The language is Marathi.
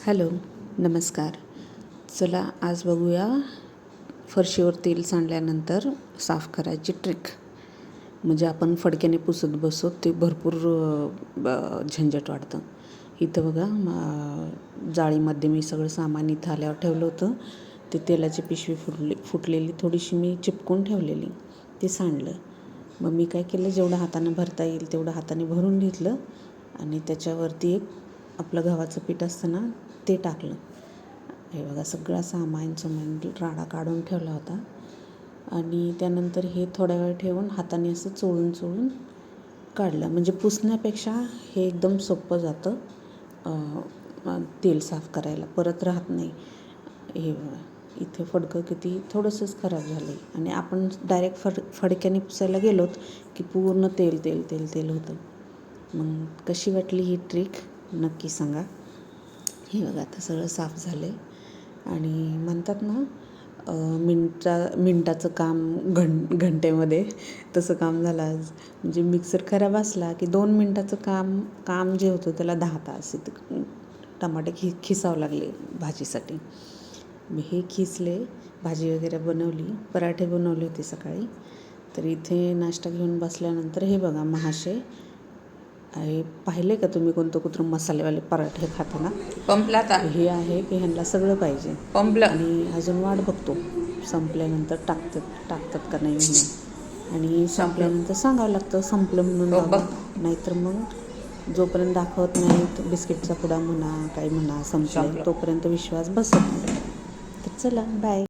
हॅलो, नमस्कार. चला आज बघूया फरशीवर तेल सांडल्यानंतर साफ करायची ट्रिक. म्हणजे आपण फडक्याने पुसत बसतो ते भरपूर झंझट वाटतं. इथं बघा जाळीमध्ये मी सगळं सामान इथं आल्यावर ठेवलं होतं. ते तेलाची पिशवी फुटलेली थोडीशी मी चिपकून ठेवलेली, ते सांडलं. मग मी काय केलं, जेवढं हातानं भरता येईल तेवढं हाताने भरून घेतलं आणि त्याच्यावरती एक आपलं गव्हाचं पीठ असतं ना, ते टाकलं. हे बघा सगळा सामान राडा काढून ठेवला होता आणि त्यानंतर हे थोड्या वेळ ठेवून हाताने असं चोळून काढलं. म्हणजे पुसण्यापेक्षा हे एकदम सोपं जातं तेल साफ करायला, परत राहत नाही. हे बघा इथे फडकं किती थोडंसंच खराब झालं आहे आणि आपण डायरेक्ट फडक्याने पुसायला गेलोत की पूर्ण तेल होतं. मग कशी वाटली ही ट्रिक नक्की सांगा. हे बघा आता सगळं साफ झालं आहे आणि म्हणतात ना मिनटाचं काम घंटेमध्ये, तसं काम झालं आज. म्हणजे मिक्सर खराब असला की 2 मिनटाचं काम जे होतं त्याला 10 तास. इथं टमाटे खिसावं लागले भाजीसाठी. मी हे खिसले, भाजी वगैरे बनवली, पराठे बनवले होते सकाळी. तर इथे नाश्ता घेऊन बसल्यानंतर हे बघा महाशय हे पाहिले का तुम्ही कोणतं मसालेवाले पराठे खाताना? पंपला आता हे आहे की ह्यांना सगळं पाहिजे पंपलं आणि अजून वाट बघतो संपल्यानंतर टाकतात का नाही म्हणून. आणि संपल्यानंतर सांगावं लागतं संपलं म्हणून हो बाबा. बघ. नाहीतर मग जोपर्यंत दाखवत नाहीत बिस्किटचा पुडा म्हणा काही म्हणा संपलं संपलं. तोपर्यंत विश्वास बसत नाही. तर चला बाय.